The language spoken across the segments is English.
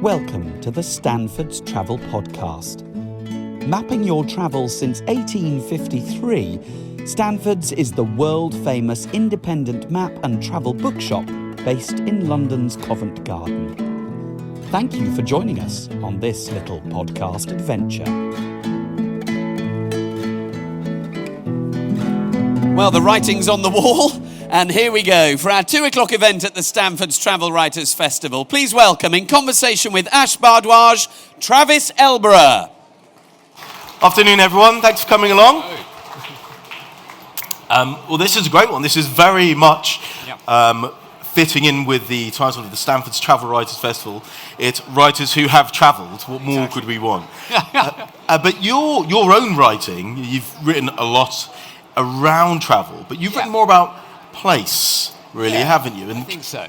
Welcome to the Stanfords Travel Podcast. Mapping your travels since 1853, Stanfords is the world-famous independent map and travel bookshop based in London's Covent Garden. Thank you for joining us on this little podcast adventure. Well, the writing's on the wall, and here we go for our 2 o'clock event at the Stanfords Travel Writers Festival. Please welcome, in conversation with Ash Bhardwaj, Travis Elborough. Afternoon, everyone. Thanks for coming along. Well, this is a great one. This is very much fitting in with the title of the Stanfords Travel Writers Festival. It's writers who have travelled. What more could we want? But your own writing, you've written a lot around travel, but you've written more about place, really, haven't you? I think so.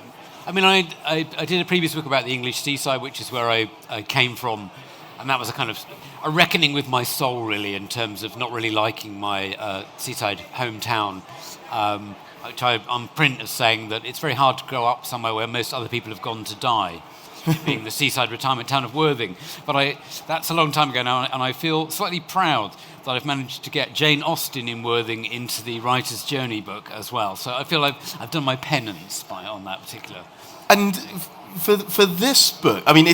I mean, I did a previous book about the English seaside, which is where I came from, and that was a kind of a reckoning with my soul, really, in terms of not really liking my seaside hometown. Which I'm print as saying that it's very hard to grow up somewhere where most other people have gone to die, being the seaside retirement town of Worthing. But that's a long time ago now, and I feel slightly proud that I've managed to get Jane Austen in Worthing into the Writer's Journey book as well. So I feel I've done my penance on that particular. And for this book, I mean,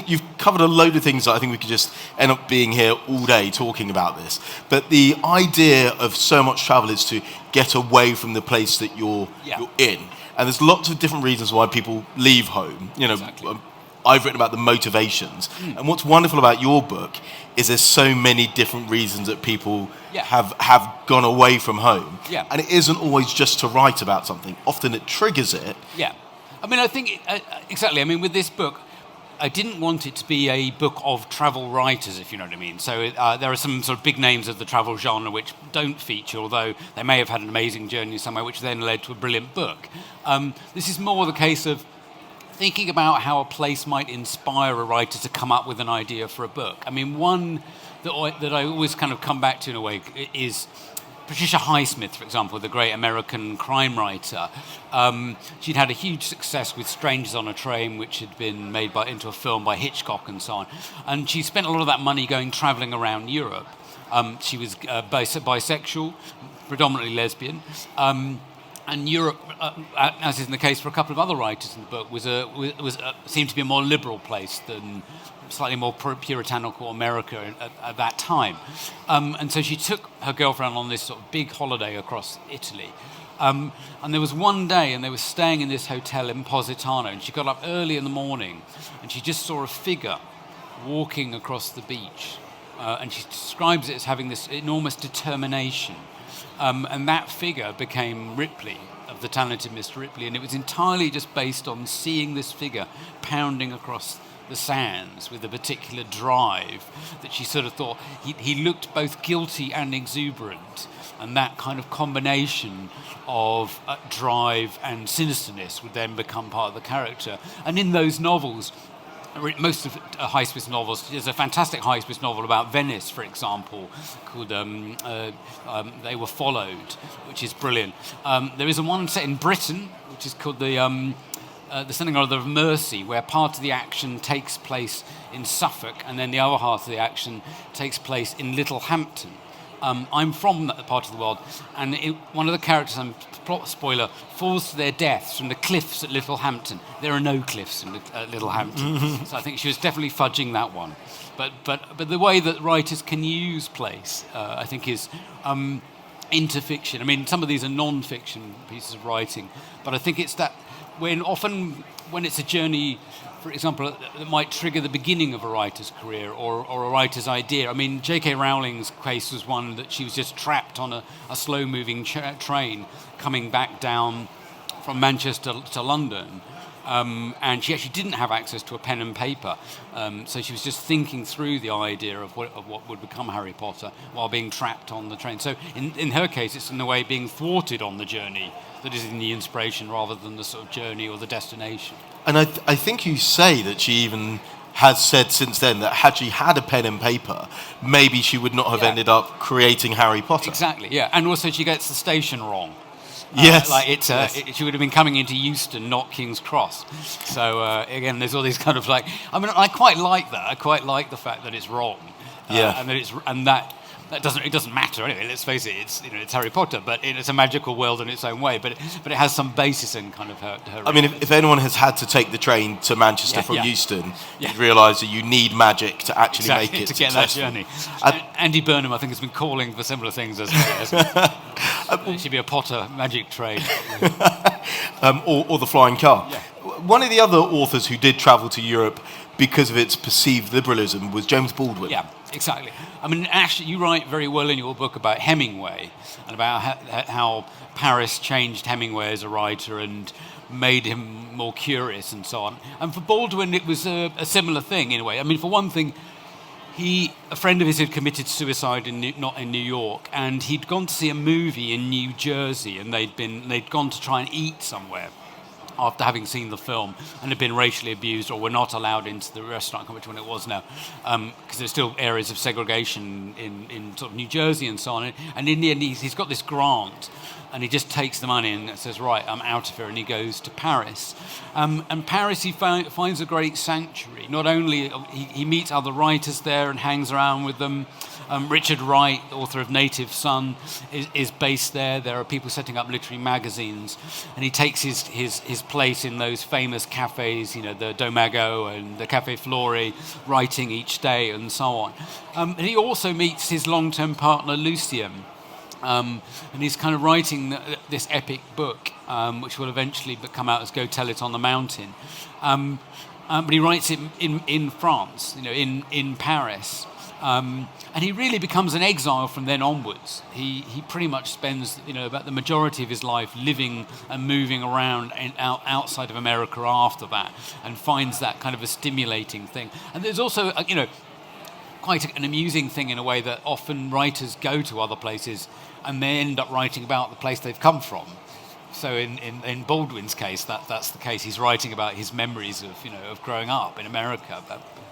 you've covered a load of things that I think we could just end up being here all day talking about this. But the idea of so much travel is to get away from the place that you're in. And there's lots of different reasons why people leave home. You know, exactly. I've written about the motivations. And what's wonderful about your book is there's so many different reasons that people have gone away from home. Yeah. And it isn't always just to write about something. Often it triggers it. Yeah. I mean, I think, exactly. I mean, with this book, I didn't want it to be a book of travel writers, if you know what I mean. So there are some sort of big names of the travel genre which don't feature, although they may have had an amazing journey somewhere, which then led to a brilliant book. This is more the case of thinking about how a place might inspire a writer to come up with an idea for a book. I mean, one that I always kind of come back to in a way is Patricia Highsmith, for example, the great American crime writer. She'd had a huge success with Strangers on a Train, which had been made into a film by Hitchcock and so on. And she spent a lot of that money travelling around Europe. She was bisexual, predominantly lesbian. And Europe, as is in the case for a couple of other writers in the book, seemed to be a more liberal place than slightly more puritanical America at that time. And so she took her girlfriend on this sort of big holiday across Italy. And there was one day, and they were staying in this hotel in Positano, and she got up early in the morning, and she just saw a figure walking across the beach. And she describes it as having this enormous determination. And that figure became Ripley, of the talented Mr. Ripley, and it was entirely just based on seeing this figure pounding across the sands with a particular drive that she sort of thought he looked both guilty and exuberant, and that kind of combination of drive and sinisterness would then become part of the character. And in those novels, most of Highsmith's novels, there's a fantastic Highsmith novel about Venice, for example, called They Were Followed, which is brilliant. There is one set in Britain, which is called the Something or Other of Mercy, where part of the action takes place in Suffolk, and then the other half of the action takes place in Littlehampton. I'm from that part of the world, and one of the characters, plot spoiler, falls to their deaths from the cliffs at Littlehampton. There are no cliffs in Littlehampton, so I think she was definitely fudging that one. But the way that writers can use place, I think, is into fiction. I mean, some of these are non-fiction pieces of writing, but I think it's that when it's a journey, for example, that might trigger the beginning of a writer's career or a writer's idea. I mean, J.K. Rowling's case was one that she was just trapped on a slow-moving train coming back down from Manchester to London. And she actually didn't have access to a pen and paper. So she was just thinking through the idea of what would become Harry Potter while being trapped on the train. So in her case, it's in a way being thwarted on the journey that is in the inspiration rather than the sort of journey or the destination. And I think you say that she even has said since then that had she had a pen and paper, maybe she would not have ended up creating Harry Potter. Exactly, yeah. And also she gets the station wrong. Yes. She would have been coming into Euston, not King's Cross. So again, there's all these kind of like. I mean, I quite like that. I quite like the fact that it's wrong. And that doesn't matter anyway. Let's face it, it's Harry Potter, but it's a magical world in its own way. But it has some basis in kind of her. I mean, if anyone has had to take the train to Manchester from Euston, you'd realise that you need magic to actually make it to get that journey. Andy Burnham, I think, has been calling for similar things as it should be a Potter magic train, or the flying car. Yeah. One of the other authors who did travel to Europe because of its perceived liberalism was James Baldwin. Yeah, exactly. I mean, Ash, you write very well in your book about Hemingway and about how Paris changed Hemingway as a writer and made him more curious and so on. And for Baldwin, it was a similar thing in a way. I mean, for one thing, a friend of his had committed suicide not in New York, and he'd gone to see a movie in New Jersey, and they'd gone to try and eat somewhere after having seen the film, and had been racially abused or were not allowed into the restaurant. I can't remember which one it was now, because there's still areas of segregation in sort of New Jersey and so on. And in the end, he's got this grant, and he just takes the money and says, right, I'm out of here, and he goes to Paris. And Paris, he finds a great sanctuary. Not only he meets other writers there and hangs around with them. Richard Wright, author of Native Son, is based there. There are people setting up literary magazines, and he takes his place in those famous cafes, the Domago and the Café Flore, writing each day and so on. And he also meets his long-term partner, Lucien, and he's kind of writing this epic book, which will eventually come out as Go Tell It on the Mountain. But he writes it in France, in Paris. And he really becomes an exile from then onwards. He pretty much spends about the majority of his life living and moving around outside of America after that, and finds that kind of a stimulating thing. And there's also quite an amusing thing in a way that often writers go to other places and they end up writing about the place they've come from. So in Baldwin's case, that's the case. He's writing about his memories of growing up in America.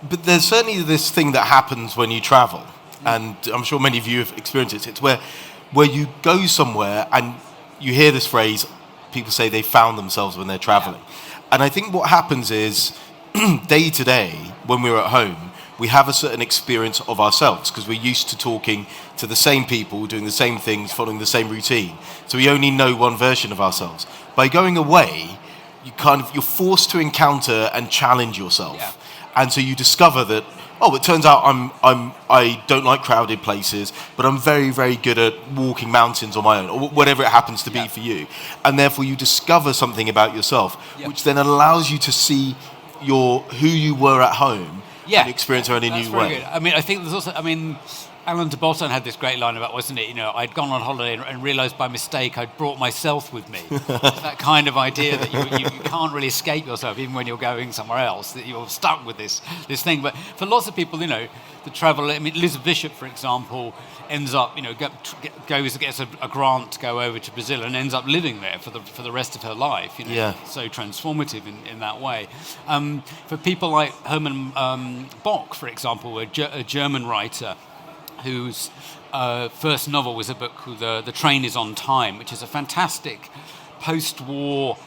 But there's certainly this thing that happens when you travel, and I'm sure many of you have experienced it. It's where you go somewhere and you hear this phrase, people say they found themselves when they're traveling. Yeah. And I think what happens is, day to day, when we're at home, we have a certain experience of ourselves because we're used to talking to the same people, doing the same things, following the same routine. So we only know one version of ourselves. By going away, you're forced to encounter and challenge yourself. Yeah. And so you discover that, it turns out I don't like crowded places, but I'm very, very good at walking mountains on my own, or whatever it happens to be for you. And therefore you discover something about yourself, which then allows you to see who you were at home and experience her in a new way. Good. I mean, I think there's also, Alan de Botton had this great line about, wasn't it? I'd gone on holiday and realised by mistake I'd brought myself with me. That kind of idea that you can't really escape yourself, even when you're going somewhere else, that you're stuck with this thing. But for lots of people, the travel, Liz Bishop, for example, ends up, gets a grant to go over to Brazil and ends up living there for the rest of her life. So transformative in that way. For people like Hermann Bock, for example, a German writer, whose first novel was a book called The Train is on Time, which is a fantastic post-war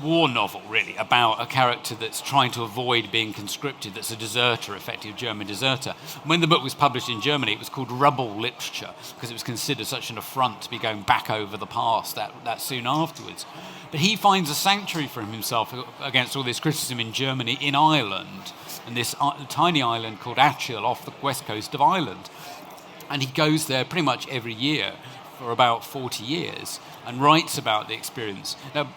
war novel, really, about a character that's trying to avoid being conscripted, that's a deserter, effective German deserter. When the book was published in Germany, it was called Rebel Literature, because it was considered such an affront to be going back over the past that soon afterwards. But he finds a sanctuary for himself against all this criticism in Germany, in Ireland, and this tiny island called Achill off the west coast of Ireland. And he goes there pretty much every year for about 40 years and writes about the experience. Now,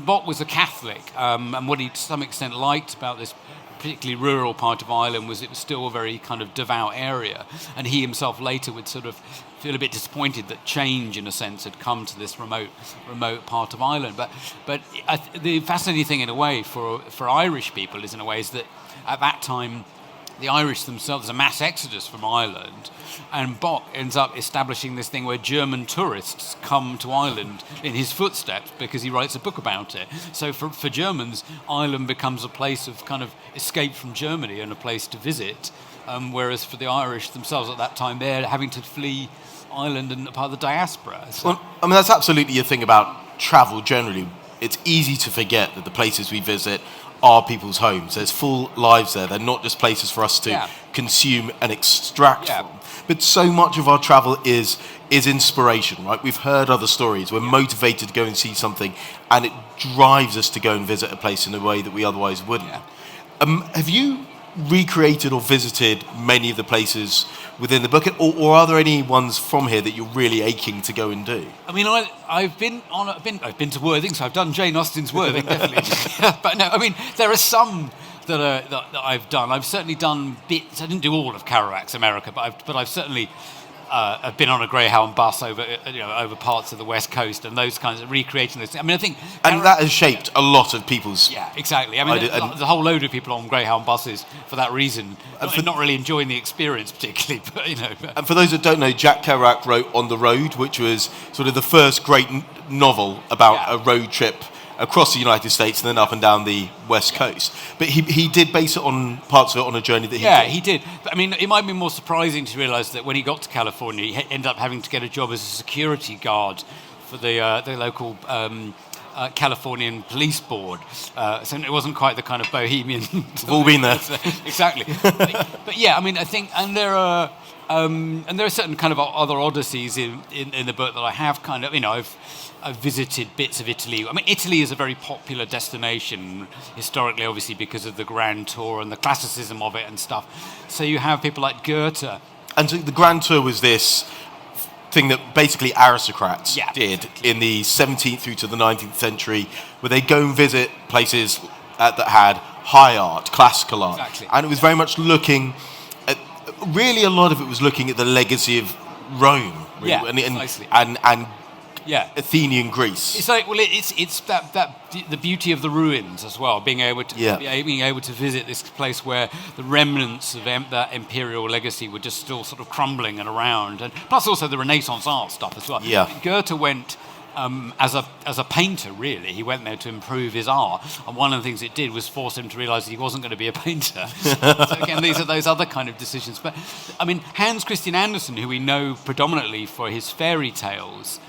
Bock was a Catholic, and what he to some extent liked about this particularly rural part of Ireland was it was still a very kind of devout area, and he himself later would sort of feel a bit disappointed that change, in a sense, had come to this remote part of Ireland. But the fascinating thing, in a way, for Irish people is, in a way, is that at that time, the Irish themselves, there's a mass exodus from Ireland, and Bock ends up establishing this thing where German tourists come to Ireland in his footsteps because he writes a book about it. So for Germans, Ireland becomes a place of kind of escape from Germany and a place to visit. whereas for the Irish themselves at that time, they're having to flee Ireland and part of the diaspora. So. Well, I mean, that's absolutely a thing about travel generally. It's easy to forget that the places we visit are people's homes. There's full lives there. They're not just places for us to consume and extract from. But so much of our travel is inspiration, right? We've heard other stories. We're motivated to go and see something, and it drives us to go and visit a place in a way that we otherwise wouldn't. Have you recreated or visited many of the places within the book, or are there any ones from here that you're really aching to go and do? I mean, I've been to Worthing, so I've done Jane Austen's Worthing, definitely. But no, I mean, there are some that I've done. I've certainly done bits. I didn't do all of Kerouac's America, but I've certainly I've been on a Greyhound bus over parts of the West Coast and those kinds of recreating those things. I mean, I think that has shaped a lot of people's. Yeah, exactly. I mean, there's a whole load of people on Greyhound buses for that reason, not really enjoying the experience particularly. But And for those that don't know, Jack Kerouac wrote On the Road, which was sort of the first great novel about a road trip across the United States and then up and down the West Coast. But he did base it on parts of it on a journey that he did. Yeah, he did. But, I mean, it might be more surprising to realise that when he got to California, he ended up having to get a job as a security guard for the local Californian police board. So it wasn't quite the kind of bohemian... We've all been there. Exactly. But yeah, I mean, I think... And there are certain kind of other odysseys in the book that I have kind of... I've visited bits of Italy. I mean, Italy is a very popular destination historically, obviously, because of the Grand Tour and the classicism of it and stuff. So you have people like Goethe. And so the Grand Tour was this thing that basically aristocrats did in the 17th through to the 19th century, where they go and visit places that had high art, classical art. Exactly. And it was very much looking at... Really, a lot of it was looking at the legacy of Rome. Really, and Athenian Greece. It's like, well, it's that the beauty of the ruins as well. Being able to visit this place where the remnants of that imperial legacy were just still sort of crumbling and around, and plus also the Renaissance art stuff as well. Yeah. Goethe went as a painter. Really, he went there to improve his art, and one of the things it did was force him to realise that he wasn't going to be a painter. So again, these are those other kind of decisions. But I mean, Hans Christian Andersen, who we know predominantly for his fairy tales.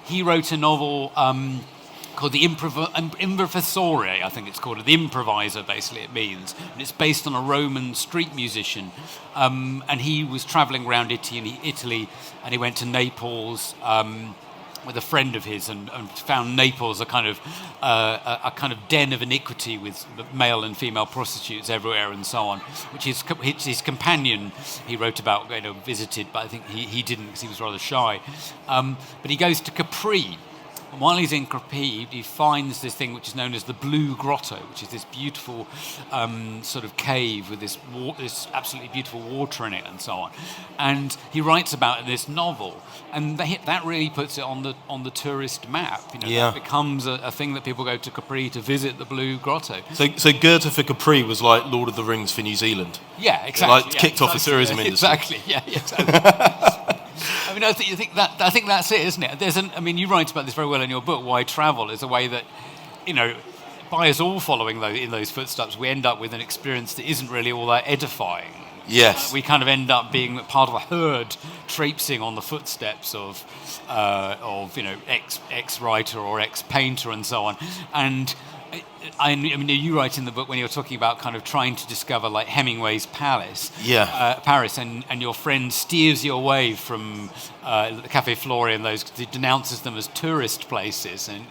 He wrote a novel called The Improvisore, I think it's called. The Improviser, basically, it means. And it's based on a Roman street musician. And he was travelling around Italy, and he went to Naples with a friend of his and found Naples a kind of den of iniquity with male and female prostitutes everywhere and so on, which his companion he wrote about visited, but I think he didn't because he was rather shy. But he goes to Capri. And while he's in Capri, he finds this thing which is known as the Blue Grotto, which is this beautiful sort of cave with this absolutely beautiful water in it and so on. And he writes about it in this novel, and that really puts it on the tourist map. That becomes a thing that people go to Capri to visit the Blue Grotto. So Goethe for Capri was like Lord of the Rings for New Zealand. Yeah, exactly. Kicked off the tourism industry. Exactly. Yeah, exactly. I mean, I think that's it, isn't it? You write about this very well in your book. Why travel is a way that, by us all following in those footsteps, we end up with an experience that isn't really all that edifying. Yes, we kind of end up being part of a herd, traipsing on the footsteps of ex writer or ex painter and so on, and. I mean, you write in the book when you're talking about kind of trying to discover like Hemingway's Paris, and your friend steers you away from the Café Flore and those, he denounces them as tourist places, and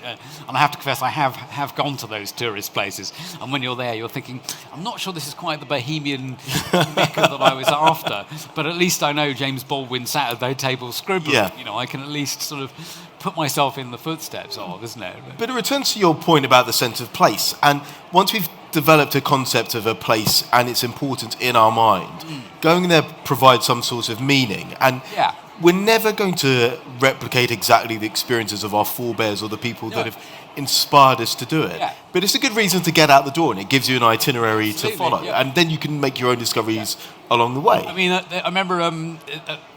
I have to confess I have gone to those tourist places, and when you're there you're thinking, I'm not sure this is quite the bohemian mecca that I was after, but at least I know James Baldwin sat at their table scribbling. I can at least sort of put myself in the footsteps of, isn't it? But it returns to your point about the sense of place. And once we've developed a concept of a place and its importance in our mind, going there provides some sort of meaning. And we're never going to replicate exactly the experiences of our forebears or the people that have inspired us to do it. Yeah. But it's a good reason to get out the door, and it gives you an itinerary to follow. Yeah. And then you can make your own discoveries along the way. I mean, I remember.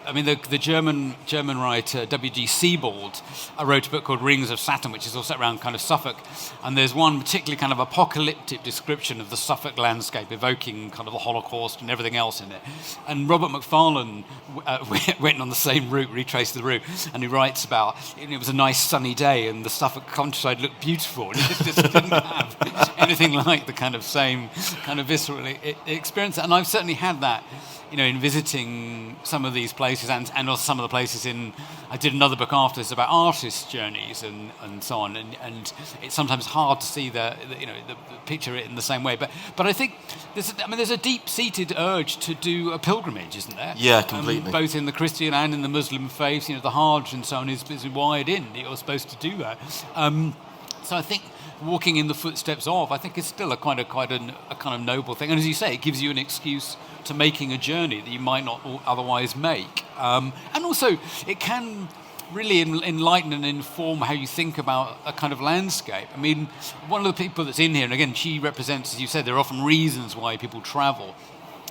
The German writer W.G. Sebald wrote a book called Rings of Saturn, which is all set around kind of Suffolk, and there's one particularly kind of apocalyptic description of the Suffolk landscape, evoking kind of the Holocaust and everything else in it. And Robert Macfarlane went on the same route, retraced the route, and he writes about it was a nice sunny day and the Suffolk countryside looked beautiful, and it just didn't have anything like the kind of same kind of visceral experience. And I've certainly had that, in visiting some of these places and also some of the places I did another book after this about artists' journeys and so on, and it's sometimes hard to see the picture it in the same way. But I think there's a deep-seated urge to do a pilgrimage, isn't there? Yeah, completely. Both in the Christian and in the Muslim faiths, the Hajj and so on is wired in. You're supposed to do that. So I think walking in the footsteps of, I think, is still a kind of noble thing. And as you say, it gives you an excuse to making a journey that you might not otherwise make. And also, it can really enlighten and inform how you think about a kind of landscape. I mean, one of the people that's in here, and again, she represents, as you said, there are often reasons why people travel.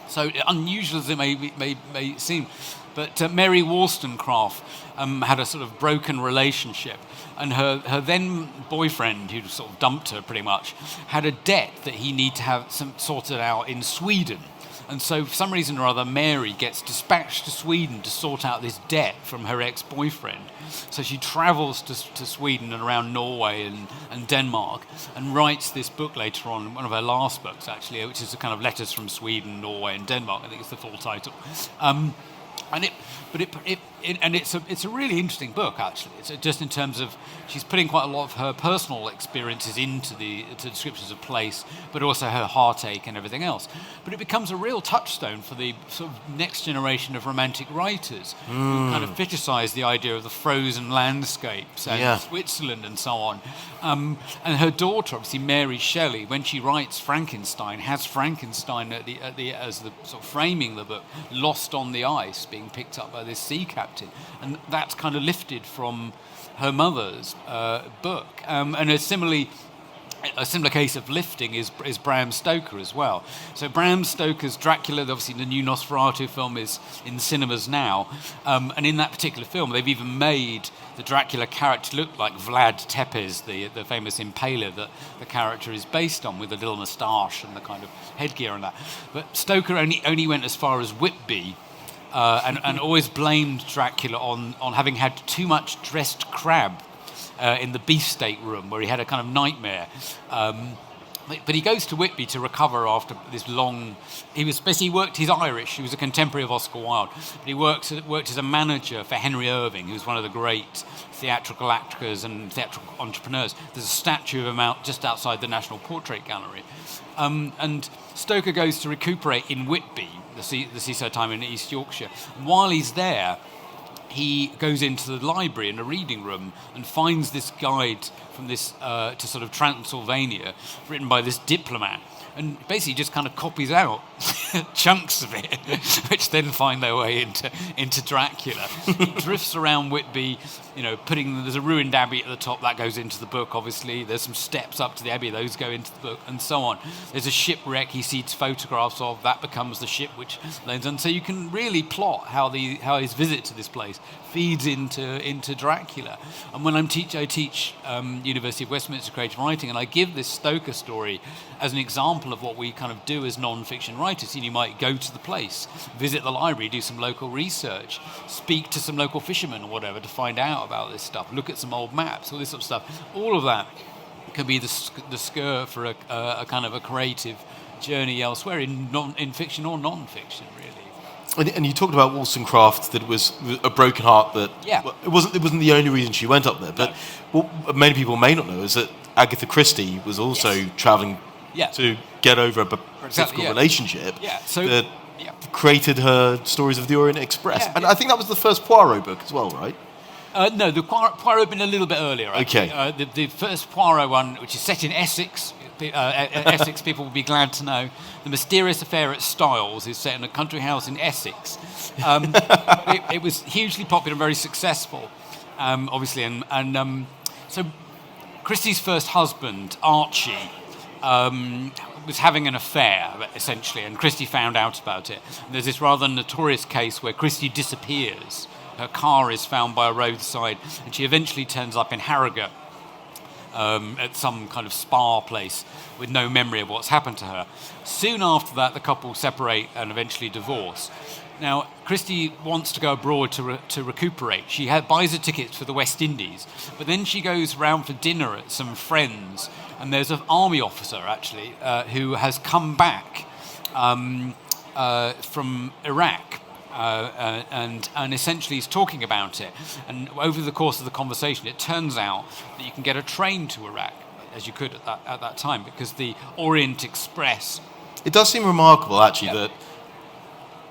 So unusual as it may seem, but Mary Wollstonecraft had a sort of broken relationship, and her then boyfriend, who sort of dumped her pretty much, had a debt that he needed to have sorted out in Sweden. And so for some reason or other, Mary gets dispatched to Sweden to sort out this debt from her ex-boyfriend. So she travels to Sweden and around Norway and Denmark and writes this book later on, one of her last books actually, which is a kind of letters from Sweden, Norway and Denmark, I think it's the full title. It's a really interesting book, actually. It's just in terms of she's putting quite a lot of her personal experiences into descriptions of place, but also her heartache and everything else. But it becomes a real touchstone for the sort of next generation of romantic writers who kind of fetishise the idea of the frozen landscapes and Switzerland and so on. And her daughter, obviously Mary Shelley, when she writes Frankenstein, has Frankenstein as the sort of framing the book, lost on the ice, being picked up by this sea captain, and that's kind of lifted from her mother's book. And a similar case of lifting is Bram Stoker as well. So Bram Stoker's Dracula, obviously the new Nosferatu film, is in cinemas now, and in that particular film they've even made the Dracula character look like Vlad Tepes, the famous impaler that the character is based on, with a little moustache and the kind of headgear and that. But Stoker only went as far as Whitby, and always blamed Dracula on having had too much dressed crab in the beefsteak room, where he had a kind of nightmare. But he goes to Whitby to recover after this long... He's Irish, he was a contemporary of Oscar Wilde, but he worked as a manager for Henry Irving, who was one of the great theatrical actors and theatrical entrepreneurs. There's a statue of him out just outside the National Portrait Gallery. And Stoker goes to recuperate in Whitby, the seaside time in East Yorkshire. And while he's there, he goes into the library in a reading room and finds this guide from this to sort of Transylvania, written by this diplomat, and basically just kind of copies out chunks of it, which then find their way into Dracula. He drifts around Whitby, there's a ruined abbey at the top, that goes into the book, obviously. There's some steps up to the abbey, those go into the book, and so on. There's a shipwreck he sees photographs of, that becomes the ship which lands on. So you can really plot how his visit to this place feeds into Dracula. And when I teach University of Westminster Creative Writing, and I give this Stoker story as an example of what we kind of do as non-fiction writers. You might go to the place, visit the library, do some local research, speak to some local fishermen or whatever to find out about this stuff, look at some old maps, all this sort of stuff. All of that can be the skirt for a kind of a creative journey elsewhere in fiction or non-fiction, really. And you talked about Wollstonecraft, that it was a broken heart, that it wasn't the only reason she went up there. But what many people may not know is that Agatha Christie was also travelling to get over a difficult relationship that created her Stories of the Orient Express. Yeah, and I think that was the first Poirot book as well, right? No, the Poirot had been a little bit earlier. Actually. Okay. The first Poirot one, which is set in Essex, Essex people will be glad to know. The Mysterious Affair at Styles is set in a country house in Essex. It was hugely popular and very successful, obviously. And so Christie's first husband, Archie, was having an affair, essentially, and Christie found out about it. And there's this rather notorious case where Christie disappears. Her car is found by a roadside, and she eventually turns up in Harrogate at some kind of spa place with no memory of what's happened to her. Soon after that, the couple separate and eventually divorce. Now, Christie wants to go abroad to recuperate. She buys her tickets for the West Indies, but then she goes round for dinner at some friends, and there's an army officer, actually, who has come back from Iraq, and essentially is talking about it. And over the course of the conversation, it turns out that you can get a train to Iraq, as you could at that time, because the Orient Express... It does seem remarkable, actually, that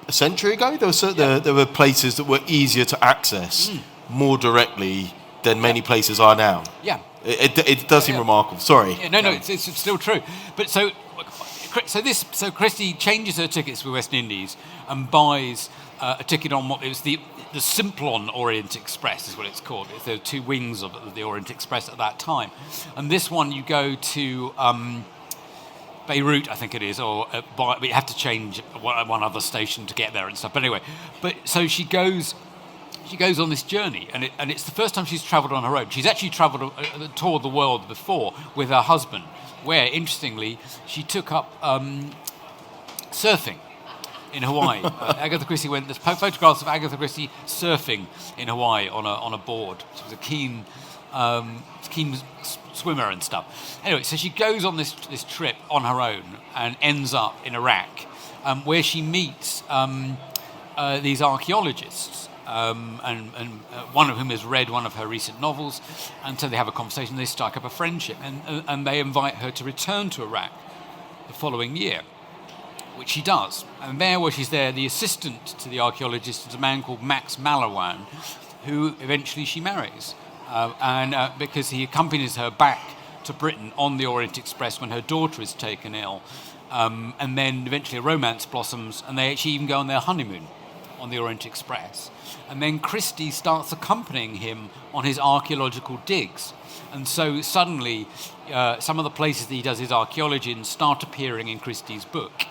a century ago, there were places that were easier to access more directly than many places are now. Yeah. It does seem remarkable. Sorry. Yeah, no, it's still true. But so Christie changes her tickets for West Indies and buys a ticket on what it was the Simplon Orient Express is what it's called. There are two wings of the Orient Express at that time, and this one you go to Beirut, I think it is, or but you have to change one other station to get there and stuff. But anyway, so she goes on this journey, and it's the first time she's travelled on her own. She's actually travelled a tour of the world before with her husband, where, interestingly, she took up surfing in Hawaii. Agatha Christie there's photographs of Agatha Christie surfing in Hawaii on a board. She was a keen swimmer and stuff. Anyway, so she goes on this trip on her own and ends up in Iraq, where she meets these archaeologists, and one of whom has read one of her recent novels, and so they have a conversation. They strike up a friendship, and they invite her to return to Iraq the following year, which she does. And there, while she's there, the assistant to the archaeologist is a man called Max Malawan, who eventually she marries, because he accompanies her back to Britain on the Orient Express when her daughter is taken ill, and then eventually a romance blossoms, and they actually even go on their honeymoon on the Orient Express. And then Christie starts accompanying him on his archaeological digs. And so suddenly, some of the places that he does his archaeology in start appearing in Christie's book.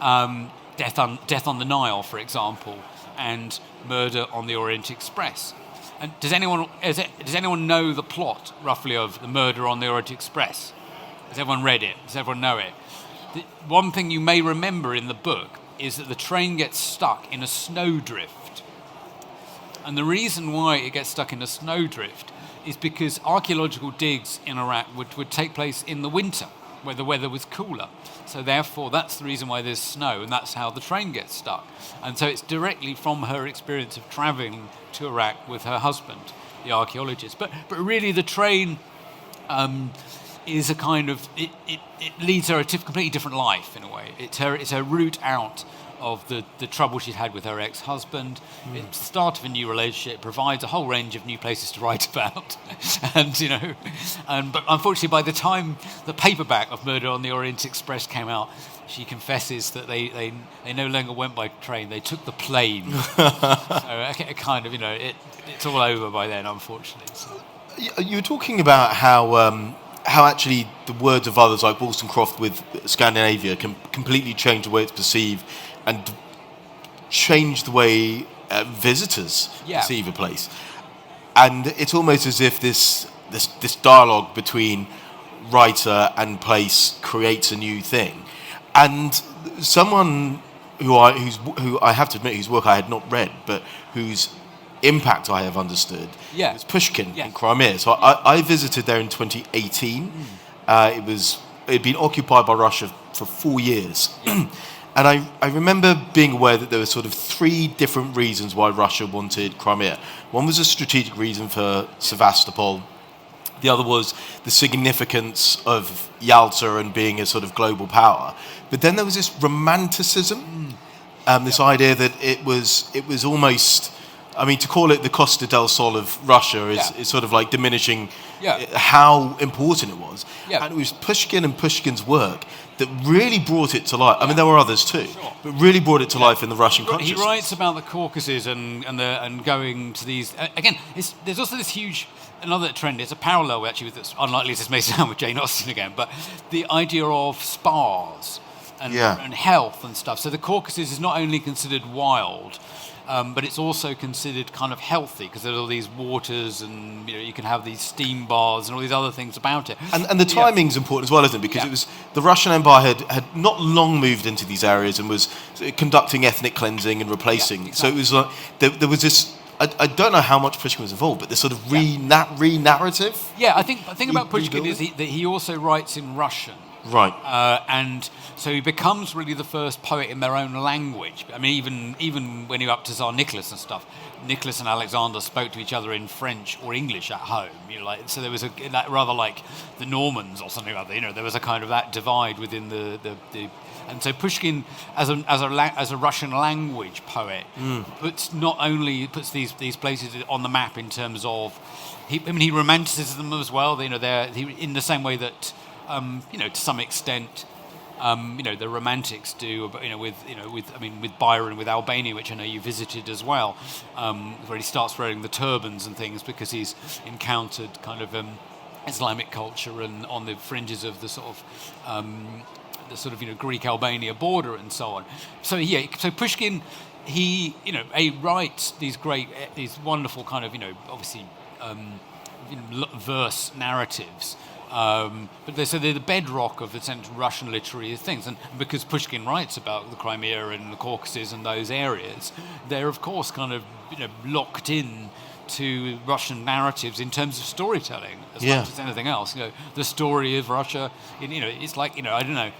Death on the Nile, for example, and Murder on the Orient Express. And does anyone know the plot, roughly, of the Murder on the Orient Express? Has everyone read it? Does everyone know it? The one thing you may remember in the book is that the train gets stuck in a snowdrift. And the reason why it gets stuck in a snowdrift is because archaeological digs in Iraq would take place in the winter, where the weather was cooler. So therefore, that's the reason why there's snow, and that's how the train gets stuck. And so it's directly from her experience of travelling to Iraq with her husband, the archaeologist. But really, the train is a kind of... It leads her a completely different life, in a way. It's her route out of the trouble she'd had with her ex-husband. It's the start of a new relationship. It provides a whole range of new places to write about. But unfortunately, by the time the paperback of Murder on the Orient Express came out, she confesses that they no longer went by train. They took the plane. So kind of, it's all over by then, unfortunately. So. You were talking about how actually the words of others like Wollstonecraft with Scandinavia can completely change the way it's perceived and change the way visitors perceive a place. And it's almost as if this dialogue between writer and place creates a new thing. And someone who I have to admit, whose work I had not read, but whose impact I have understood, was Pushkin in Crimea. So I visited there in 2018. It had been occupied by Russia for 4 years. And I remember being aware that there were sort of 3 different reasons why Russia wanted Crimea. One was a strategic reason for Sevastopol. The other was the significance of Yalta and being a sort of global power. But then there was this romanticism, this idea that it was almost... I mean, to call it the Costa del Sol of Russia is sort of like diminishing how important it was. Yeah. And it was Pushkin and Pushkin's work that really brought it to life. I mean, there were others too, but really brought it to life in the Russian consciousness. He writes about the Caucasus and going to these. Again, there's also this huge another trend. It's a parallel actually with this, unlikely as this may sound, with Jane Austen again, but the idea of spas and health and stuff. So the Caucasus is not only considered wild, but it's also considered kind of healthy because there's all these waters and you can have these steam baths and all these other things about it. And the timing's important as well, isn't it? Because it was the Russian Empire had not long moved into these areas and was conducting ethnic cleansing and replacing. Yeah, exactly. So it was like there was this. I don't know how much Pushkin was involved, but this sort of re-narrative. Yeah, I think about Pushkin is that he also writes in Russian. Right. And so he becomes really the first poet in their own language. I mean, even when you're up to Tsar Nicholas and stuff, Nicholas and Alexander spoke to each other in French or English at home. So there was rather like the Normans or something like that. There was a kind of that divide within the and so Pushkin, as a Russian language poet, puts these places on the map in terms of he romanticizes them as well. They're in the same way that to some extent the Romantics do. With Byron, with Albania, which I know you visited as well, where he starts wearing the turbans and things because he's encountered kind of Islamic culture and on the fringes of the sort of Greek Albania border and so on. So Pushkin, he writes these wonderful kind of obviously verse narratives. But they're the bedrock of the central Russian literary things, and because Pushkin writes about the Crimea and the Caucasus and those areas, they're of course kind of locked in to Russian narratives in terms of storytelling as much as anything else. The story of Russia, it's like I don't know.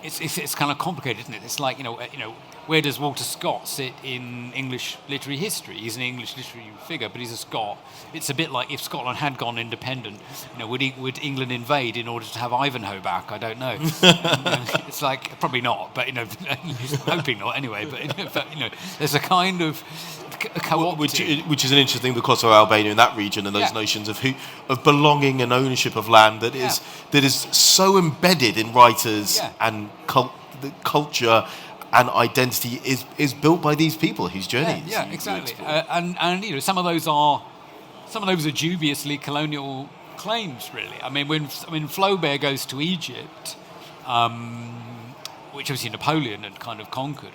It's kind of complicated, isn't it? It's like where does Walter Scott sit in English literary history? He's an English literary figure, but he's a Scot. It's a bit like if Scotland had gone independent, would England invade in order to have Ivanhoe back? I don't know. It's like probably not, but hoping not anyway. But there's a kind of which is an interesting because of Albania in that region and those notions of belonging and ownership of land that is so embedded in writers and the culture and identity is built by these people whose journeys. Yeah, exactly. And some of those are dubiously colonial claims, really. I mean, when Flaubert goes to Egypt, which obviously Napoleon had kind of conquered,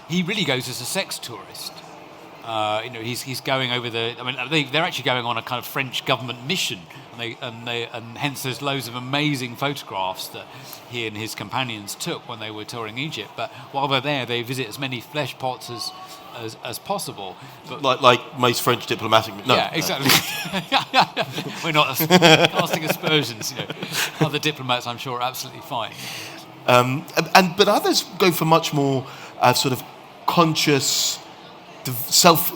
he really goes as a sex tourist. He's going over they're actually going on a kind of French government mission, and hence there's loads of amazing photographs that he and his companions took when they were touring Egypt. But while they're there, they visit as many flesh pots as possible. But like most French diplomatic. No, yeah, exactly. We're not casting aspersions. Other diplomats, I'm sure, are absolutely fine. But others go for much more sort of conscious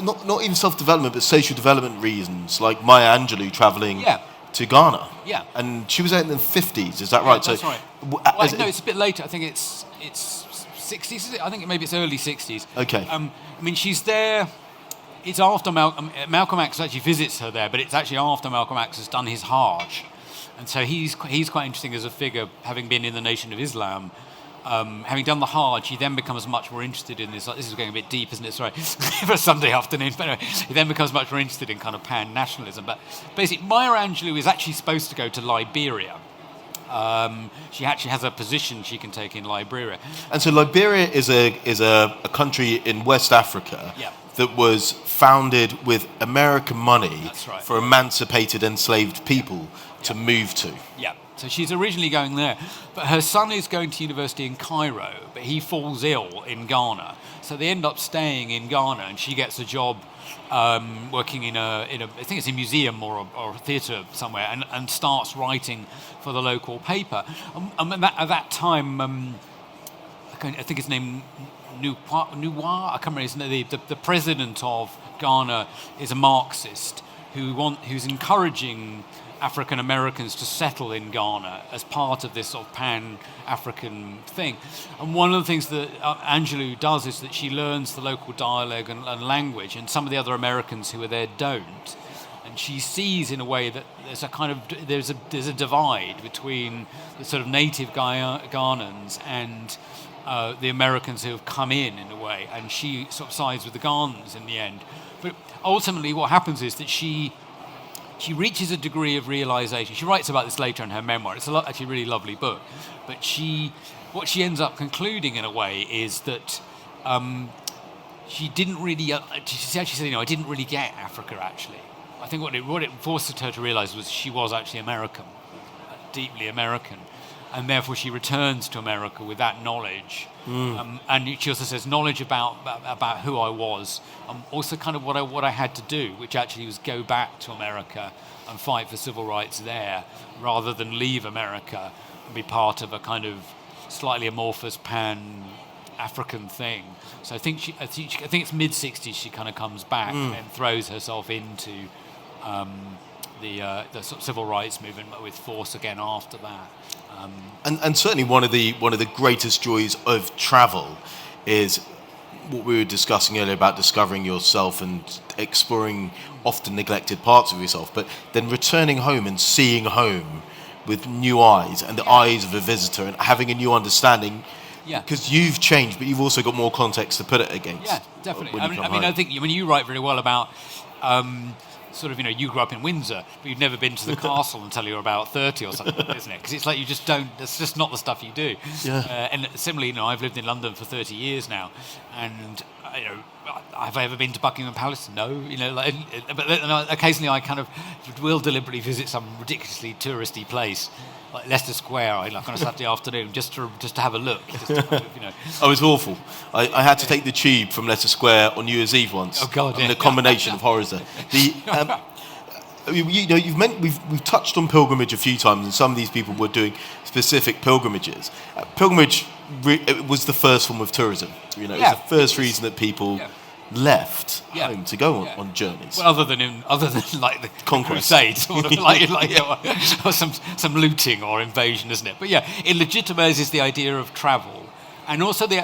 not even self-development, but social development reasons, like Maya Angelou travelling to Ghana. Yeah. And she was out in the 50s, is that right? That's right. No, it's a bit later. I think it's 60s. I think maybe it's early 60s. Okay. She's there. It's after Malcolm X actually visits her there, but it's actually after Malcolm X has done his Hajj. And so he's quite interesting as a figure, having been in the Nation of Islam. Having done the Hajj, he then becomes much more interested in this. This is going a bit deep, isn't it? Sorry, for a Sunday afternoon. But anyway, he then becomes much more interested in kind of pan-nationalism. But basically, Maya Angelou is actually supposed to go to Liberia. She actually has a position she can take in Liberia. And so Liberia is a country in West Africa that was founded with American money for emancipated, enslaved people to move to. Yeah. So she's originally going there, but her son is going to university in Cairo, but he falls ill in Ghana. So they end up staying in Ghana, and she gets a job working in a I think it's a museum or a theatre somewhere, and starts writing for the local paper. At that time, I think his name Nuwa, I can't remember his name. The president of Ghana is a Marxist who's encouraging African Americans to settle in Ghana as part of this sort of pan-African thing. And one of the things that Angelou does is that she learns the local dialect and language, and some of the other Americans who are there don't. And she sees, in a way, that there's a divide between the sort of native Ghanans and the Americans who have come in a way, and she sort of sides with the Ghanans in the end. But ultimately, what happens is that she reaches a degree of realization. She writes about this later in her memoir. It's actually a really lovely book. But what she ends up concluding, in a way, is that she didn't really. She actually said, I didn't really get Africa, actually. I think what it forced her to realize was she was actually American, deeply American. And therefore she returns to America with that knowledge. And she also says knowledge about who I was, also kind of what I had to do, which actually was go back to America and fight for civil rights there, rather than leave America and be part of a kind of slightly amorphous pan-African thing. So I think it's mid-60s she kind of comes back and throws herself into the sort of civil rights movement with force again after that. And certainly one of the greatest joys of travel is what we were discussing earlier about discovering yourself and exploring often neglected parts of yourself, but then returning home and seeing home with new eyes and the eyes of a visitor and having a new understanding. Yeah, because you've changed, but you've also got more context to put it against. Yeah, definitely. I think you write very well about sort of, you grew up in Windsor, but you'd never been to the castle until you were about 30 or something, isn't it? Because it's like you just don't, it's just not the stuff you do. Yeah. And similarly, I've lived in London for 30 years now, and, have I ever been to Buckingham Palace? No. But occasionally I kind of will deliberately visit some ridiculously touristy place, like Leicester Square, on a Saturday afternoon, just to have a look. Just to kind of, Oh, it's awful. I had to take the tube from Leicester Square on New Year's Eve once. Oh God! And the combination of horrors there. We've touched on pilgrimage a few times, and some of these people were doing specific pilgrimages. Pilgrimage was the first form of tourism. It was the first reason that people left home to go on journeys. Well, other than like the Conquest. Crusades, or or some looting or invasion, isn't it? But it legitimizes the idea of travel. And also, you're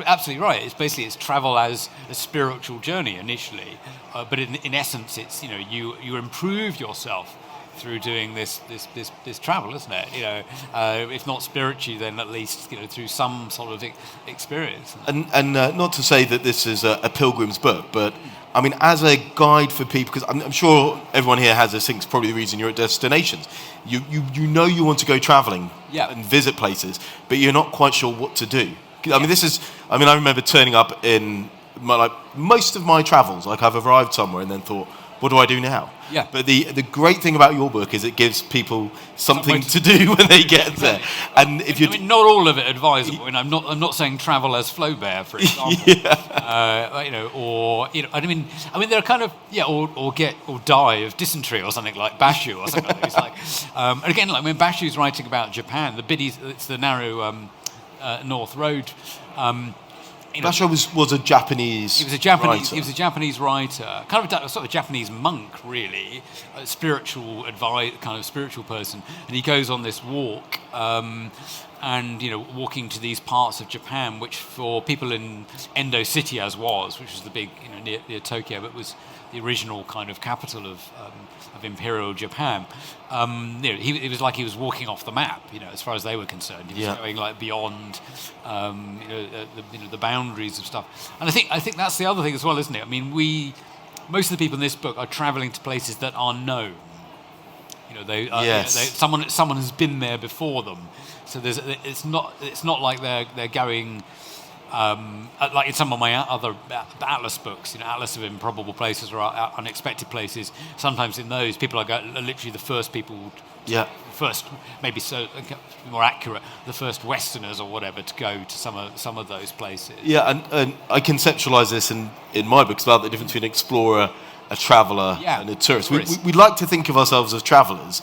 absolutely right. It's travel as a spiritual journey initially, but in essence, it's you improve yourself through doing this travel, isn't it? If not spiritually, then at least through some sort of experience. And not to say that this is a pilgrim's book, but I mean, as a guide for people, because I'm sure everyone here has this thing. It's probably the reason you're at destinations. You want to go travelling and visit places, but you're not quite sure what to do. I mean, I remember turning up in most of my travels. I've arrived somewhere and then thought, what do I do now? Yeah. But the great thing about your book is it gives people something to do when they get there. And if you, not all of it advisable. I'm not saying travel as Flaubert, for example. There are kind of or die of dysentery or something like Bashu or something like that. It's like, and again, like when Bashu's writing about Japan, it's the narrow North Road. Basho was a Japanese. He was a Japanese writer, kind of a sort of Japanese monk, really, a spiritual kind of spiritual person. And he goes on this walk, walking to these parts of Japan, which for people in Endo City, which was the big, near Tokyo, but was the original kind of capital of Imperial Japan. It was like he was walking off the map, as far as they were concerned. He was going like beyond, the boundaries of stuff. And I think that's the other thing as well, isn't it? I mean, most of the people in this book are travelling to places that are known. Someone has been there before them. So it's not like they're going. Like in some of my other Atlas books, Atlas of Improbable Places or Unexpected Places, sometimes in those, people are literally the first people, first, maybe so more accurate, the first Westerners or whatever to go to some of those places. Yeah, and I conceptualise this in my books about the difference between an explorer, a traveller and a tourist. We like to think of ourselves as travellers,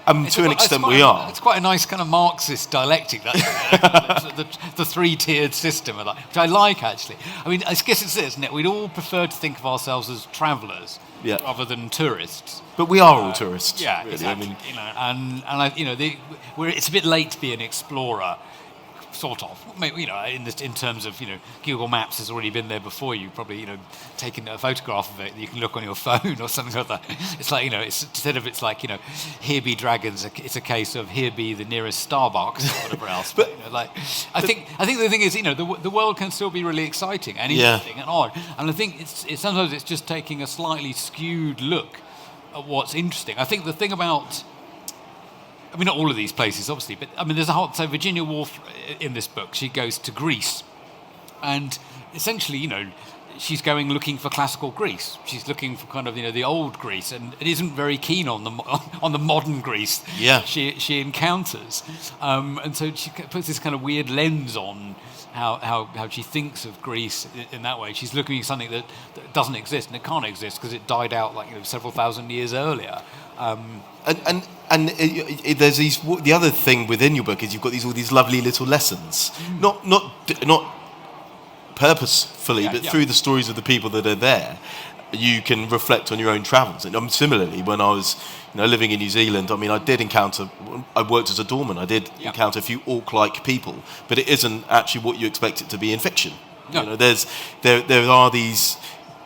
To an extent, we are. It's quite a nice kind of Marxist dialectic, that the three-tiered system, which I like, actually. I mean, I guess it's this, isn't it? We'd all prefer to think of ourselves as travellers rather than tourists. But we are all tourists. Yeah, really. exactly. I mean, It's a bit late to be an explorer. Sort of, in terms of Google Maps has already been there before you. Probably taken a photograph of it that you can look on your phone or something like that. It's like it's like here be dragons. It's a case of here be the nearest Starbucks or whatever else. But I think the thing is the world can still be really exciting and interesting and odd. And I think sometimes it's just taking a slightly skewed look at what's interesting. I think the thing about not all of these places, obviously, but there's so Virginia Woolf in this book, she goes to Greece, and essentially, she's going looking for classical Greece. She's looking for kind of the old Greece, and it isn't very keen on the modern Greece. Yeah. She encounters, and so she puts this kind of weird lens on how she thinks of Greece in that way. She's looking at something that doesn't exist, and it can't exist because it died out several thousand years earlier. And there's these. The other thing within your book is you've got all these lovely little lessons, not purposefully, but through the stories of the people that are there, you can reflect on your own travels. And similarly, when I was living in New Zealand, I worked as a doorman. I did encounter a few orc-like people, but it isn't actually what you expect it to be in fiction. No. There are these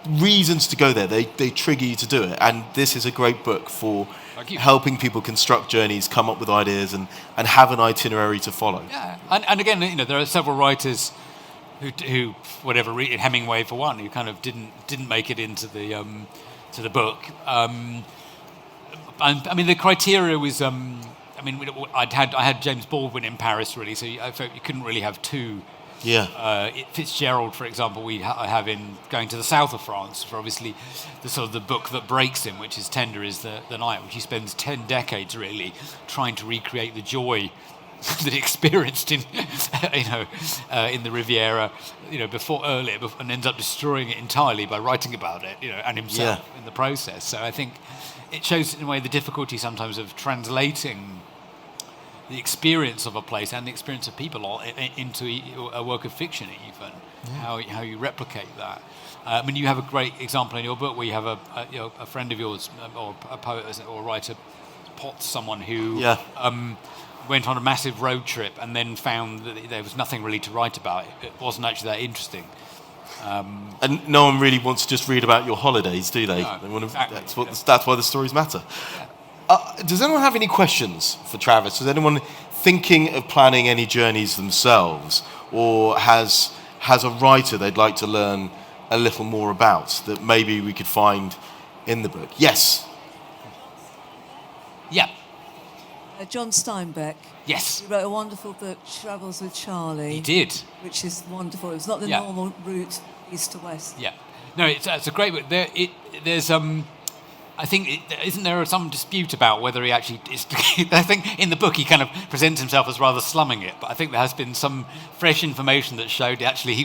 reasons to go there. They trigger you to do it, and this is a great book for helping people construct journeys, come up with ideas, and have an itinerary to follow. Yeah, and again, there are several writers who whatever, Hemingway for one, who kind of didn't make it into the to the book. And the criteria was, I had James Baldwin in Paris really, so I felt you couldn't really have two. Yeah. Fitzgerald, for example, I have in Going to the South of France, for obviously the book that breaks him, which is Tender is the Night, which he spends 10 decades really trying to recreate the joy that he experienced in the Riviera, earlier, and ends up destroying it entirely by writing about it, and himself in the process. So I think it shows in a way the difficulty sometimes of translating the experience of a place and the experience of people into a work of fiction, even how you replicate that. You have a great example in your book where you have a friend of yours, or a poet or a writer, Potts, someone who went on a massive road trip and then found that there was nothing really to write about. It wasn't actually that interesting. And no one really wants to just read about your holidays, do they? No, exactly. That's why the stories matter. Does anyone have any questions for Travis? Is anyone thinking of planning any journeys themselves, or has a writer they'd like to learn a little more about that maybe we could find in the book? Yes. Yeah. John Steinbeck. Yes. He wrote a wonderful book, Travels with Charlie. He did. Which is wonderful. It's not the normal route east to west. Yeah. No, it's a great book. There's I think, isn't there some dispute about whether he actually is... I think in the book he kind of presents himself as rather slumming it, but I think there has been some fresh information that showed actually he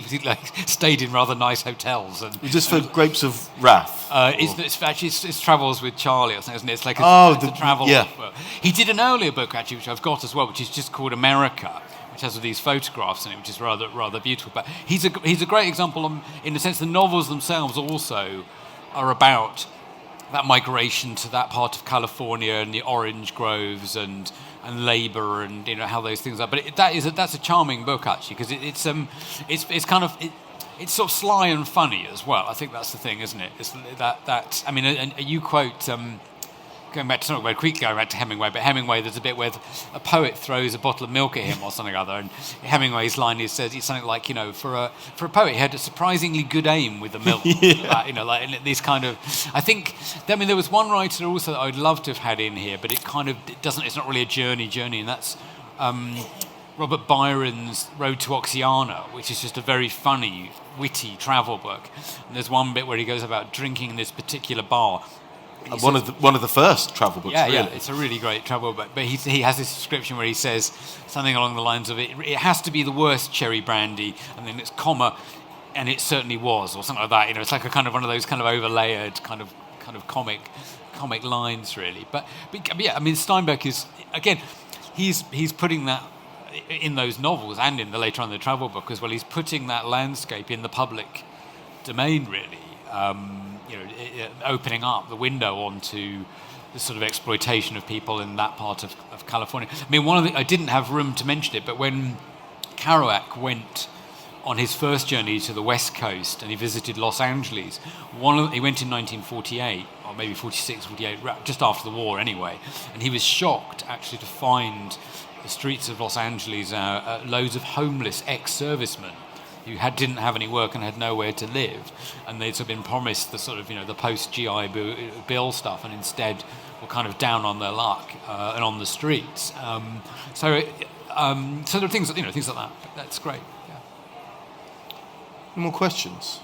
stayed in rather nice hotels. And just for Grapes of Wrath? It's Travels with Charlie or something, isn't it? It's like a travel book. He did an earlier book, actually, which I've got as well, which is just called America, which has all these photographs in it, which is rather beautiful. But he's a great example in the sense the novels themselves also are about that migration to that part of California and the orange groves and labor and how those things are. But that's a charming book actually, because it's kind of it's sort of sly and funny as well. I think that's the thing, isn't it? It's and you quote. Going back to Hemingway, but Hemingway, there's a bit where a poet throws a bottle of milk at him or something or other, and Hemingway's line it's something like, for a poet, he had a surprisingly good aim with the milk. These kind of, I think, there was one writer also that I'd love to have had in here, but it's not really a journey, and that's Robert Byron's Road to Oxiana, which is just a very funny, witty travel book. And there's one bit where he goes about drinking in this particular bar. One of the first travel books. Yeah, it's a really great travel book. But he has this description where he says something along the lines of it has to be the worst cherry brandy, and then it's comma, and it certainly was, or something like that. It's like a kind of one of those kind of overlayered kind of comic comic lines, really. But yeah, I mean, Steinbeck is, again, he's putting that in those novels and in the later on the travel book as well. He's putting that landscape in the public domain, really. Opening up the window onto the sort of exploitation of people in that part of California. I mean, I didn't have room to mention it, but when Kerouac went on his first journey to the West Coast and he visited Los Angeles, he went in 1948, or maybe 46, 48, just after the war anyway, and he was shocked actually to find the streets of Los Angeles loads of homeless ex-servicemen who didn't have any work and had nowhere to live, and they'd sort of been promised the sort of the post-GI Bill stuff, and instead were kind of down on their luck and on the streets. So there are things things like that. That's great. Yeah. Any more questions?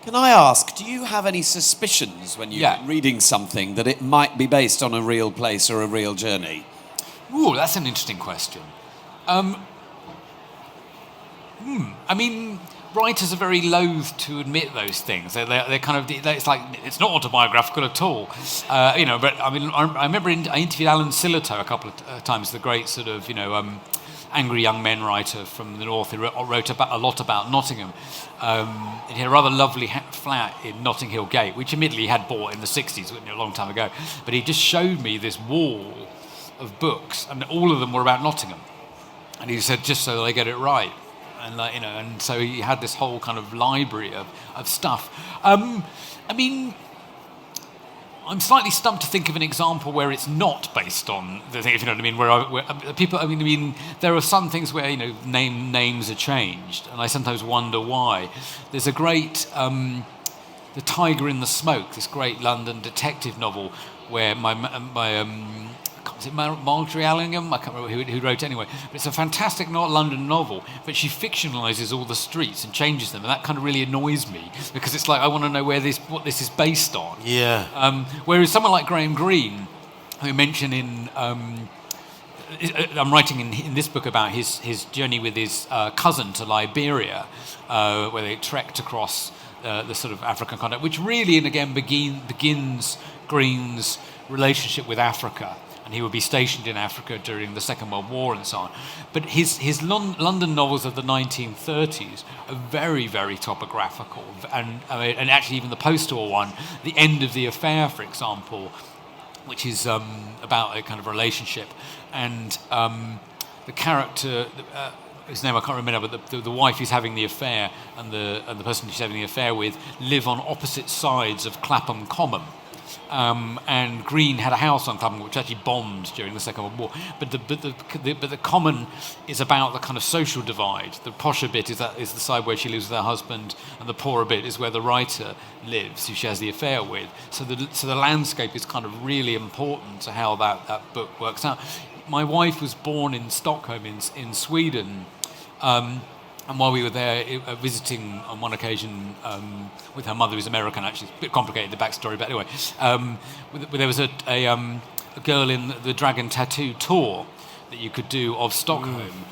Can I ask, do you have any suspicions when you're reading something that it might be based on a real place or a real journey? Ooh, that's an interesting question. I mean, writers are very loath to admit those things. They're kind of, it's like, it's not autobiographical at all. But I mean, I remember I interviewed Alan Sillitoe a couple of times, the great sort of, angry young men writer from the North who wrote a lot about Nottingham. He had a rather lovely flat in Notting Hill Gate, which admittedly he had bought in the 60s, a long time ago. But he just showed me this wall of books, and all of them were about Nottingham. And he said, just so they get it right. And and so he had this whole kind of library of stuff. I mean, I'm slightly stumped to think of an example where it's not based on the thing, if you know what I mean. Where people, I mean, there are some things where names are changed, and I sometimes wonder why. There's a great, The Tiger in the Smoke, this great London detective novel where was it Marjorie Allingham? I can't remember who wrote it anyway. But it's a fantastic London novel, but she fictionalises all the streets and changes them, and that kind of really annoys me because it's like I want to know what this is based on. Yeah. Whereas someone like Graham Greene, who I mentioned in, I'm writing in this book about his journey with his cousin to Liberia, where they trekked across the sort of African continent, which really and again begins Greene's relationship with Africa. And he would be stationed in Africa during the Second World War and so on. But his London novels of the 1930s are very, very topographical. And actually even the post-war one, The End of the Affair, for example, which is about a kind of relationship. And the character, his name I can't remember, but the wife who's having the affair and the person she's having the affair with live on opposite sides of Clapham Common. And Greene had a house on Clapham which actually bombed during the Second World War. But the common is about the kind of social divide. The posher bit is the side where she lives with her husband, and the poorer bit is where the writer lives, who she has the affair with. So the landscape is kind of really important to how that book works out. My wife was born in Stockholm in Sweden. And while we were there visiting on one occasion with her mother, who's American, actually, it's a bit complicated, the backstory, but anyway, there was a girl in the Dragon Tattoo tour that you could do of Stockholm,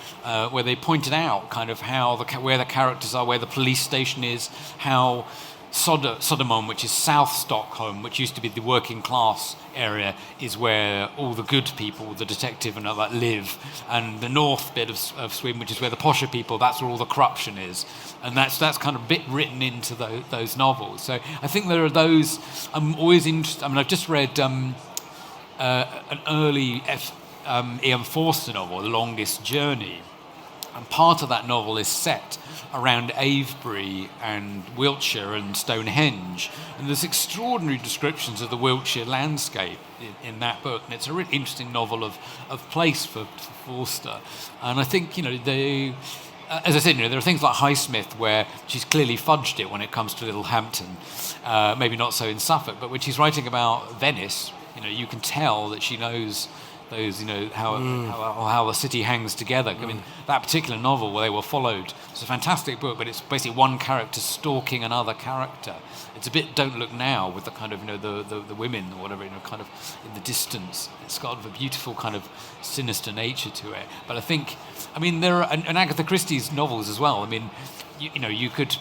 where they pointed out kind of how where the characters are, where the police station is, how Sodermalm, which is South Stockholm, which used to be the working class area, is where all the good people, the detective and all that, live. And the north bit of Sweden, which is where the posher people, that's where all the corruption is. And that's kind of bit written into those novels. So I think there are those. I'm always interested. I mean, I've just read an early Ian Forster novel, The Longest Journey. And part of that novel is set around Avebury and Wiltshire and Stonehenge. And there's extraordinary descriptions of the Wiltshire landscape in that book. And it's a really interesting novel of place for Forster. And I think, as I said, there are things like Highsmith where she's clearly fudged it when it comes to Littlehampton. Maybe not so in Suffolk, but when she's writing about Venice, you can tell that she knows those, how the city hangs together. I mean, that particular novel where they were followed, it's a fantastic book, but it's basically one character stalking another character. It's a bit Don't Look Now with the kind of, the women or whatever, kind of in the distance. It's got a beautiful kind of sinister nature to it. But I think, there are, and Agatha Christie's novels as well. I mean, you could,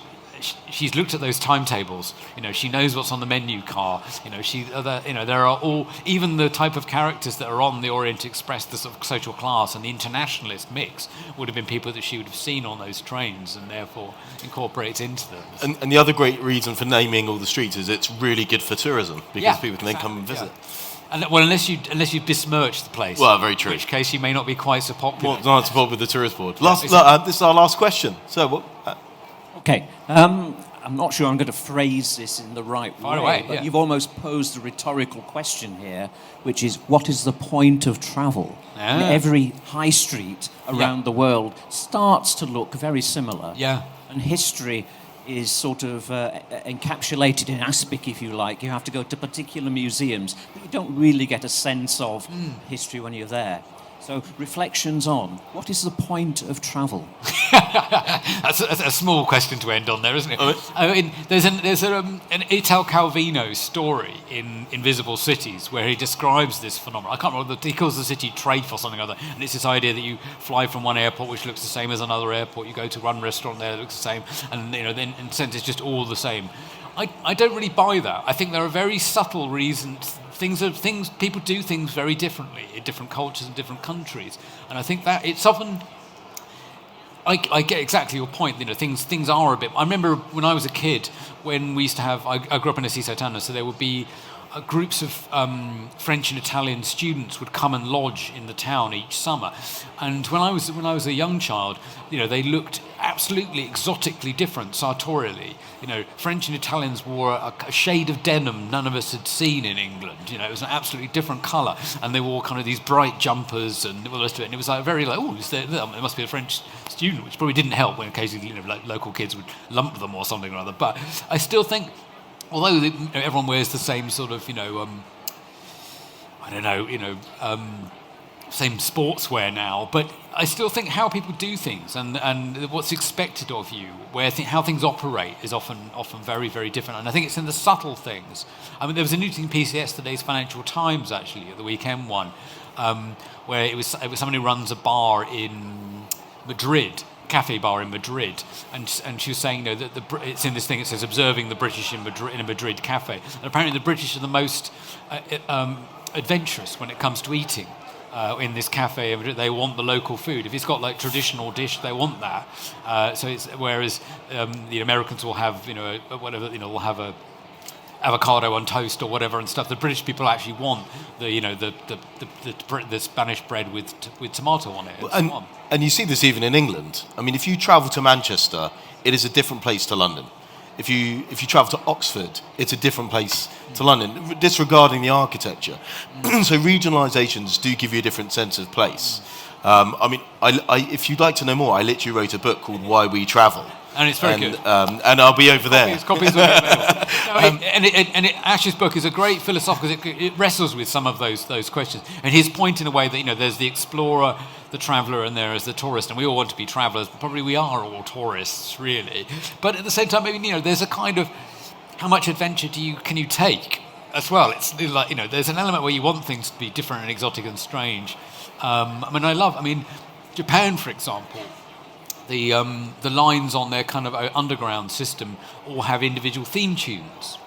she's looked at those timetables. She knows what's on the menu car. There are all, even the type of characters that are on the Orient Express, the sort of social class and the internationalist mix would have been people that she would have seen on those trains and therefore incorporates into them. And the other great reason for naming all the streets is it's really good for tourism because people can then come and visit. Yeah. And, well, unless you besmirch the place. Well, very true. In which case you may not be quite so popular. Well, not support with the tourist board. This is our last question. So, Okay. I'm not sure I'm going to phrase this in the right way, but you've almost posed a rhetorical question here, which is, what is the point of travel? Yeah. Every high street around the world starts to look very similar. Yeah. And history is sort of encapsulated in aspic, if you like. You have to go to particular museums, but you don't really get a sense of history when you're there. So, reflections on what is the point of travel? That's a small question to end on there, isn't it? There's an Italo Calvino story in Invisible Cities where he describes this phenomenon. I can't remember, he calls the city Trafe or something or other, and it's this idea that you fly from one airport which looks the same as another airport, you go to one restaurant there that looks the same, and then in a sense it's just all the same. I don't really buy that. I think there are very subtle reasons. People do things very differently in different cultures and different countries, and I think that it's often. I get exactly your point. Things are a bit. I remember when I was a kid, when we used to have. I grew up in Assisi-Sant'Anna, so there would be groups of French and Italian students would come and lodge in the town each summer. And when I was a young child, they looked absolutely exotically different sartorially. French and Italians wore a shade of denim none of us had seen in England. It was an absolutely different colour, and they wore kind of these bright jumpers and all the rest of it. And it was there must be a French student, which probably didn't help when occasionally local kids would lump them or something or other. But I still think, although everyone wears the same sort of, same sportswear now, but I still think how people do things and what's expected of you, how things operate is often very, very different. And I think it's in the subtle things. I mean, there was an interesting piece yesterday's Financial Times, actually, at the weekend one, where it was someone who runs a bar in Madrid, cafe bar in Madrid, and she was saying, that it's in this thing. It says observing the British in a Madrid cafe, and apparently the British are the most adventurous when it comes to eating. In this cafe, they want the local food. If it's got like traditional dish, they want that. Whereas the Americans will have will have a avocado on toast or whatever and stuff. The British people actually want the Spanish bread with tomato on it. And you see this even in England. I mean, if you travel to Manchester, it is a different place to London. If you travel to Oxford, it's a different place to London, disregarding the architecture. So regionalisations do give you a different sense of place. If you'd like to know more, I literally wrote a book called Why We Travel. And it's very good. And I'll be over there. Copies will be available. Ash's book is a great philosophical, because it wrestles with some of those questions. And his point in a way that, there's the explorer, the traveller, and there is the tourist. And we all want to be travellers, but probably we are all tourists, really. But at the same time, maybe, there's a kind of, how much adventure can you take as well? It's like, there's an element where you want things to be different and exotic and strange. Japan, for example, the lines on their kind of underground system all have individual theme tunes.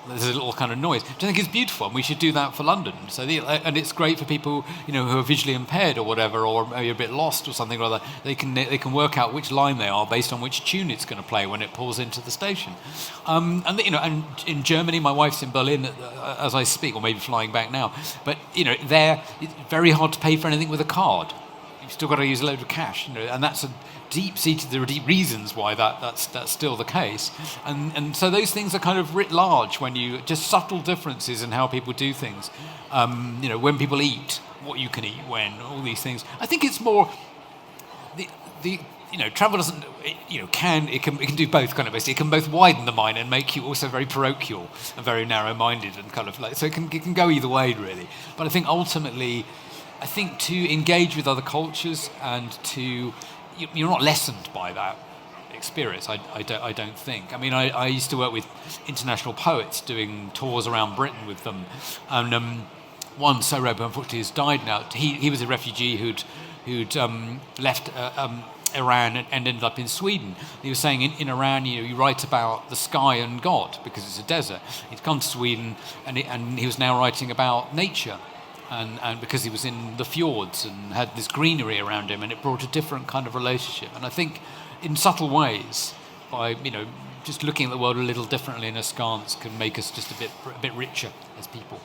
There's a little kind of noise, which I think is beautiful, and we should do that for London. So, and it's great for people, who are visually impaired or whatever, or maybe a bit lost or something or other. They can work out which line they are based on which tune it's going to play when it pulls into the station. And in Germany, my wife's in Berlin as I speak, or maybe flying back now. But there it's very hard to pay for anything with a card. You've still got to use a load of cash, and that's there are deep reasons why that's still the case, and so those things are kind of writ large when you just subtle differences in how people do things, when people eat, what you can eat when, all these things. I think it's more the travel doesn't it can do both kind of basically. It can both widen the mind and make you also very parochial and very narrow-minded and kind of like, so it can go either way really. But I think ultimately, to engage with other cultures and to you're not lessened by that experience, I don't think. I mean, I used to work with international poets doing tours around Britain with them, and one Sorobo unfortunately has died now. He was a refugee who'd left Iran and ended up in Sweden. He was saying in Iran, you write about the sky and God because it's a desert. He'd come to Sweden and he was now writing about nature. And because he was in the fjords and had this greenery around him, and it brought a different kind of relationship. And I think in subtle ways, by just looking at the world a little differently and askance can make us just a bit richer as people.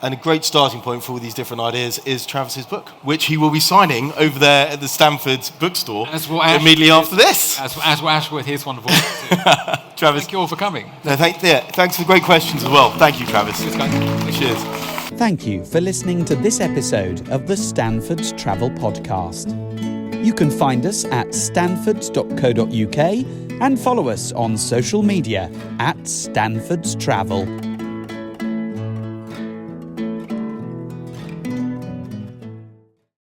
And a great starting point for all these different ideas is Travis's book, which he will be signing over there at the Stanfords bookstore immediately after this. As Ash with his wonderful book too. Travis, thank you all for coming. No, thanks for the great questions as well. Thank you, Travis. Cheers, guys. Cheers. Thank you for listening to this episode of the Stanfords Travel Podcast. You can find us at stanfords.co.uk and follow us on social media at Stanfords Travel.